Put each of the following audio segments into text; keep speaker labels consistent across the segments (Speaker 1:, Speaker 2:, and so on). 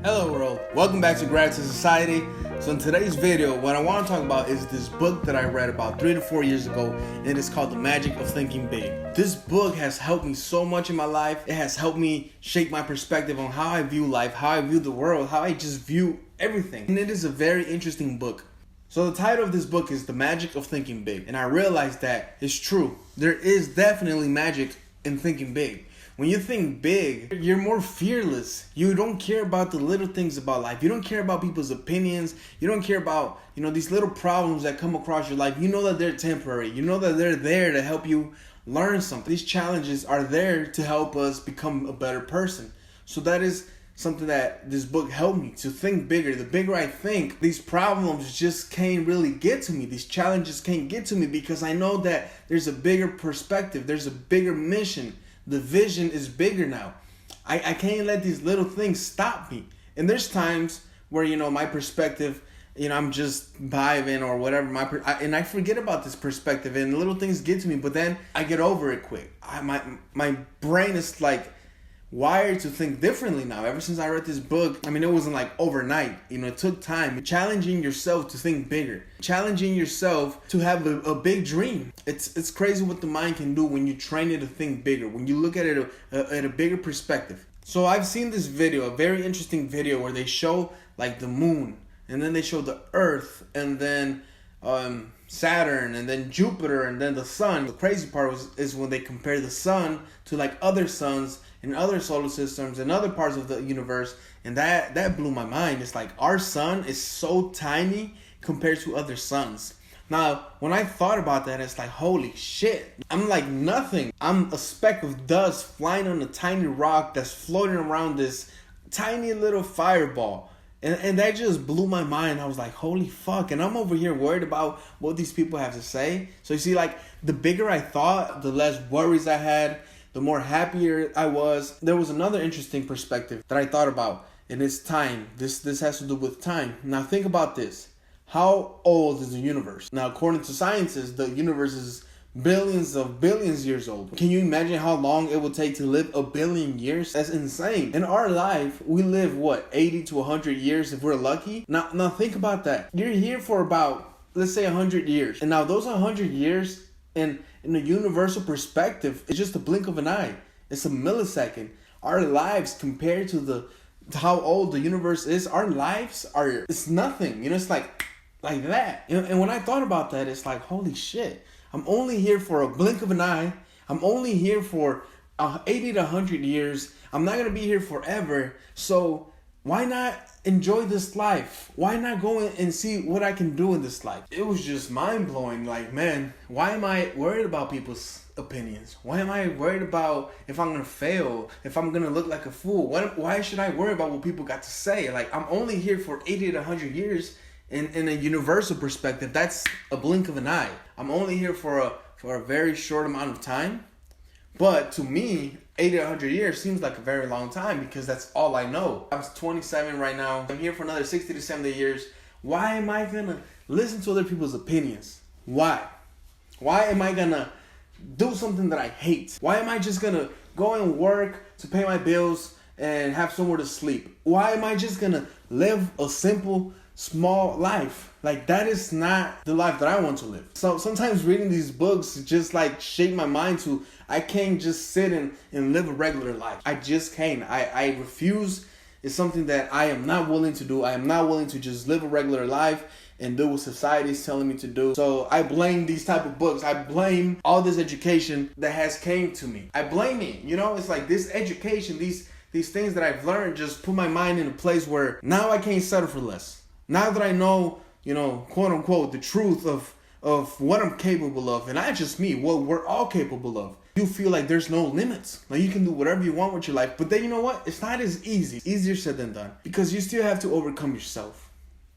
Speaker 1: Hello world, welcome back to Gratitude Society. So in today's video, what I want to talk about is this book that I read about 3 to 4 years ago, and it's called The Magic of Thinking Big. This book has helped me so much in my life. It has helped me shape my perspective on how I view life, how I view the world, how I just view everything. And it is a very interesting book. So the title of this book is The Magic of Thinking Big. And I realized that it's true. There is definitely magic in thinking big. When you think big, you're more fearless. You don't care about the little things about life. You don't care about people's opinions. You don't care about, these little problems that come across your life. You know that they're temporary. You know that they're there to help you learn something. These challenges are there to help us become a better person. So that is something that this book helped me to think bigger. The bigger I think, these problems just can't really get to me. These challenges can't get to me because I know that there's a bigger perspective. There's a bigger mission. The vision is bigger now. I can't let these little things stop me. And there's times where, my perspective, I'm just vibing or whatever. And I forget about this perspective and little things get to me, but then I get over it quick. My brain is like wired to think differently now. Ever since I read this book, it wasn't like overnight. It took time. Challenging yourself to think bigger. Challenging yourself to have a big dream. It's crazy what the mind can do when you train it to think bigger. When you look at it at a bigger perspective. So I've seen this video, a very interesting video where they show like the moon, and then they show the earth, and then Saturn, and then Jupiter, and then the sun. The crazy part is when they compare the sun to like other suns in other solar systems and other parts of the universe, and that blew my mind. It's like our sun is so tiny compared to other suns. Now, when I thought about that, it's like, holy shit, I'm like nothing. I'm a speck of dust flying on a tiny rock that's floating around this tiny little fireball. And that just blew my mind. I was like, holy fuck. And I'm over here worried about what these people have to say. So you see, like, the bigger I thought, the less worries I had, the more happier I was. There was another interesting perspective that I thought about, and it's time. This has to do with time. Now think about this. How old is the universe? Now, according to scientists, the universe is billions of billions years old. Can you imagine how long it would take to live a billion years? That's insane. In our life, we live 80 to 100 years if we're lucky. Now think about that. You're here for about, let's say, 100 years. And now those 100 years in a universal perspective, it's just a blink of an eye. It's a millisecond. Our lives compared to how old the universe is, our lives it's nothing. It's like that. And when I thought about that, it's like, holy shit. I'm only here for a blink of an eye. I'm only here for 80 to 100 years. I'm not going to be here forever. So why not enjoy this life? Why not go and see what I can do in this life? It was just mind-blowing. Like, man, why am I worried about people's opinions? Why am I worried about if I'm going to fail? If I'm going to look like a fool? Why should I worry about what people got to say? Like, I'm only here for 80 to 100 years. In a universal perspective, that's a blink of an eye. I'm only here for a very short amount of time. But to me, 80 to 100 years seems like a very long time because that's all I know. I'm 27 right now. I'm here for another 60 to 70 years. Why am I going to listen to other people's opinions? Why? Why am I going to do something that I hate? Why am I just going to go and work to pay my bills and have somewhere to sleep? Why am I just going to live a simple, small life? Like, that is not the life that I want to live. So sometimes reading these books just like shape my mind to, I can't just sit and live a regular life. I just can't. I refuse. It's something that I am not willing to do. I am not willing to just live a regular life and do what society is telling me to do. So I blame these type of books. I blame all this education that has came to me. I blame it. It's like this education, these things that I've learned just put my mind in a place where now I can't settle for less. Now that I know, quote unquote, the truth of what I'm capable of, and not just me, what we're all capable of, you feel like there's no limits. Like, you can do whatever you want with your life. But then, you know what? It's not as easy. It's easier said than done. Because you still have to overcome yourself.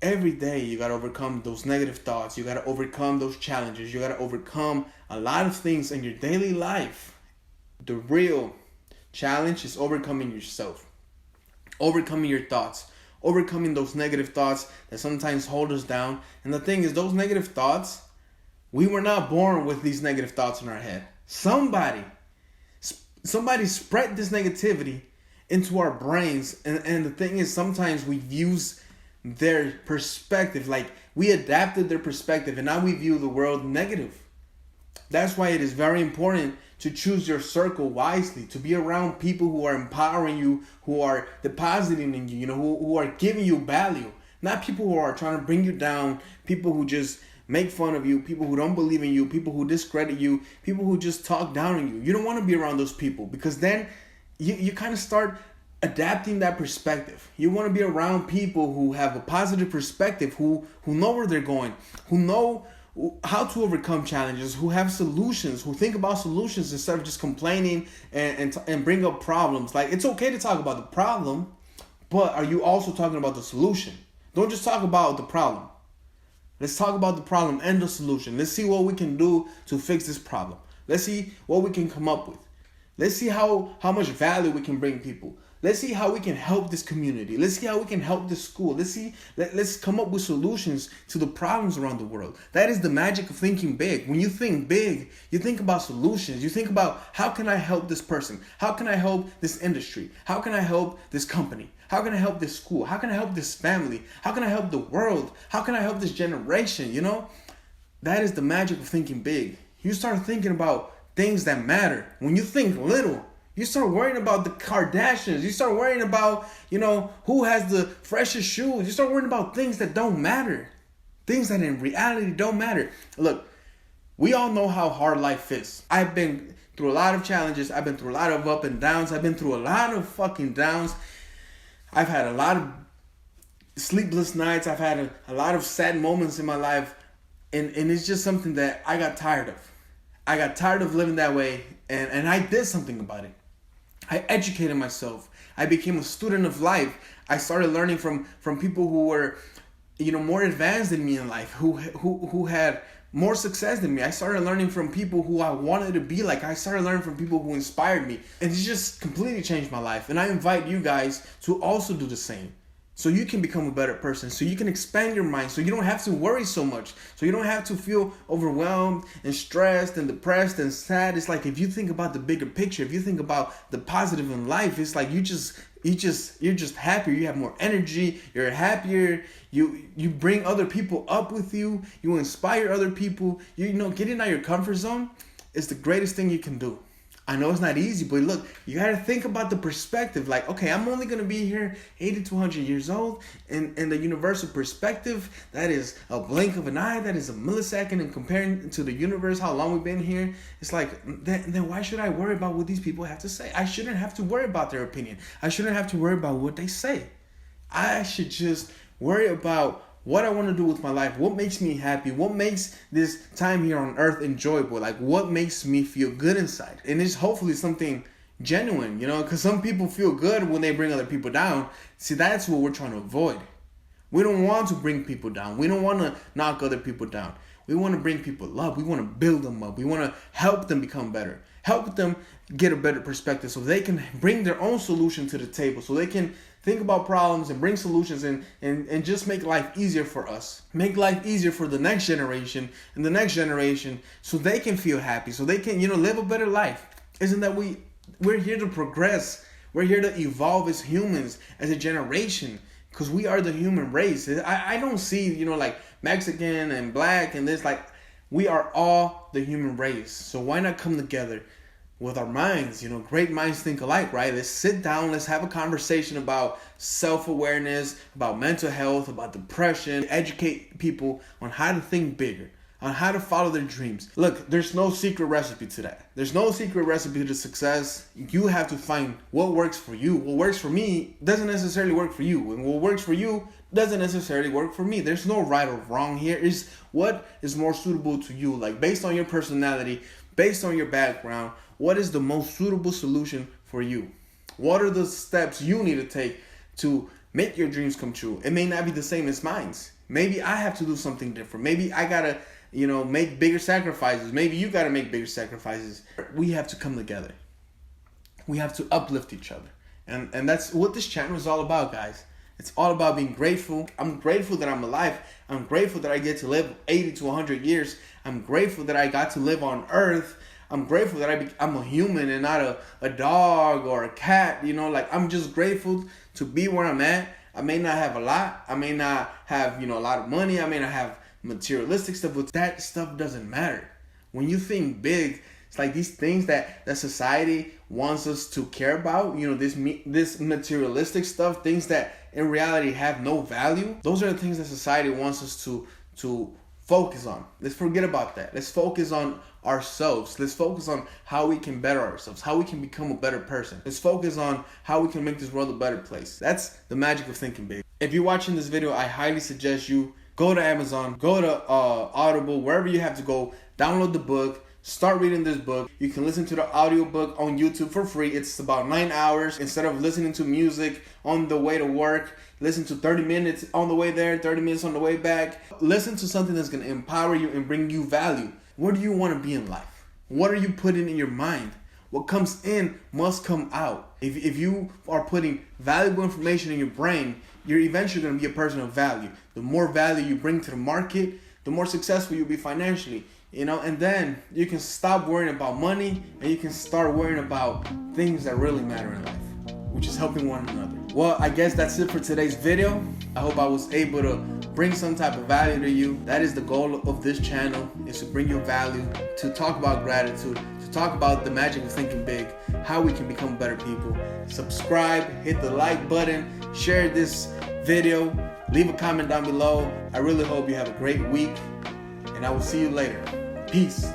Speaker 1: Every day, you got to overcome those negative thoughts. You got to overcome those challenges. You got to overcome a lot of things in your daily life. The real challenge is overcoming yourself. Overcoming your thoughts. Overcoming those negative thoughts that sometimes hold us down. And the thing is, those negative thoughts, we were not born with these negative thoughts in our head. Somebody spread this negativity into our brains. And the thing is, sometimes we use their perspective, like we adapted their perspective, and now we view the world negative. That's why it is very important to choose your circle wisely, to be around people who are empowering you, who are depositing in you, who are giving you value. Not people who are trying to bring you down, people who just make fun of you, people who don't believe in you, people who discredit you, people who just talk down on you. You don't want to be around those people, because then you kind of start adapting that perspective. You want to be around people who have a positive perspective, who know where they're going, who know how to overcome challenges, who have solutions, who think about solutions instead of just complaining and bring up problems. Like, it's okay to talk about the problem, but are you also talking about the solution? Don't just talk about the problem. Let's talk about the problem and the solution. Let's see what we can do to fix this problem. Let's see what we can come up with. Let's see how much value we can bring people. Let's see how we can help this community. Let's see how we can help this school. Let's come up with solutions to the problems around the world. That is the magic of thinking big. When you think big, you think about solutions. You think about, how can I help this person? How can I help this industry? How can I help this company? How can I help this school? How can I help this family? How can I help the world? How can I help this generation? That is the magic of thinking big. You start thinking about things that matter. When you think little, you start worrying about the Kardashians. You start worrying about, who has the freshest shoes. You start worrying about things that don't matter. Things that in reality don't matter. Look, we all know how hard life is. I've been through a lot of challenges. I've been through a lot of up and downs. I've been through a lot of fucking downs. I've had a lot of sleepless nights. I've had a lot of sad moments in my life. And it's just something that I got tired of. I got tired of living that way. And I did something about it. I educated myself. I became a student of life. I started learning from people who were, more advanced than me in life, who had more success than me. I started learning from people who I wanted to be like. I started learning from people who inspired me. And it just completely changed my life. And I invite you guys to also do the same. So you can become a better person, so you can expand your mind, so you don't have to worry so much, so you don't have to feel overwhelmed and stressed and depressed and sad. It's like, if you think about the bigger picture, if you think about the positive in life, it's like you're just happier. You have more energy. You're happier. You bring other people up with you. You inspire other people. Getting out of your comfort zone is the greatest thing you can do. I know it's not easy, but look, you got to think about the perspective. Like, okay, I'm only going to be here 80 to 100 years old. And the universal perspective, that is a blink of an eye. That is a millisecond. And comparing to the universe, how long we've been here, it's like, then why should I worry about what these people have to say? I shouldn't have to worry about their opinion. I shouldn't have to worry about what they say. I should just worry about what I want to do with my life, what makes me happy, what makes this time here on earth enjoyable, like what makes me feel good inside. And it's hopefully something genuine, because some people feel good when they bring other people down. See, that's what we're trying to avoid. We don't want to bring people down. We don't want to knock other people down. We want to bring people up. We want to build them up. We want to help them become better, help them get a better perspective so they can bring their own solution to the table, so they can think about problems and bring solutions and just make life easier for us. Make life easier for the next generation and the next generation, so they can feel happy, so they can, live a better life. Isn't that we're here to progress. We're here to evolve as humans, as a generation, because we are the human race. I don't see, like Mexican and black and this, like, we are all the human race. So why not come together with our minds? Great minds think alike, right? Let's sit down. Let's have a conversation about self-awareness, about mental health, about depression. Educate people on how to think bigger, on how to follow their dreams. Look, there's no secret recipe to that. There's no secret recipe to success. You have to find what works for you. What works for me doesn't necessarily work for you. And what works for you doesn't necessarily work for me. There's no right or wrong here. It's what is more suitable to you. Like, based on your personality, based on your background, what is the most suitable solution for you? What are the steps you need to take to make your dreams come true? It may not be the same as mine. Maybe I have to do something different. Maybe I gotta, make bigger sacrifices. Maybe you gotta make bigger sacrifices. We have to come together. We have to uplift each other. And that's what this channel is all about, guys. It's all about being grateful. I'm grateful that I'm alive. I'm grateful that I get to live 80 to 100 years. I'm grateful that I got to live on earth. I'm grateful that I'm a human and not a dog or a cat. Like, I'm just grateful to be where I'm at. I may not have a lot. I may not have, a lot of money. I may not have materialistic stuff, but that stuff doesn't matter. When you think big, it's like these things that society wants us to care about, this materialistic stuff, things that in reality have no value. Those are the things that society wants us to focus on. Let's forget about that. Let's focus on ourselves. Let's focus on how we can better ourselves, how we can become a better person. Let's focus on how we can make this world a better place. That's the magic of thinking big. If you're watching this video, I highly suggest you go to Amazon, go to Audible, wherever you have to go, download the book, start reading this book. You can listen to the audiobook on YouTube for free. It's about 9 hours. Instead of listening to music on the way to work, listen to 30 minutes on the way there, 30 minutes on the way back. Listen to something that's going to empower you and bring you value. Where do you want to be in life? What are you putting in your mind? What comes in must come out. If you are putting valuable information in your brain, you're eventually going to be a person of value. The more value you bring to the market, the more successful you'll be financially. And then you can stop worrying about money and you can start worrying about things that really matter in life, which is helping one another. Well, I guess that's it for today's video. I hope I was able to bring some type of value to you. That is the goal of this channel, is to bring you value, to talk about gratitude, to talk about the magic of thinking big, how we can become better people. Subscribe, hit the like button, share this video, leave a comment down below. I really hope you have a great week, and I will see you later. Peace.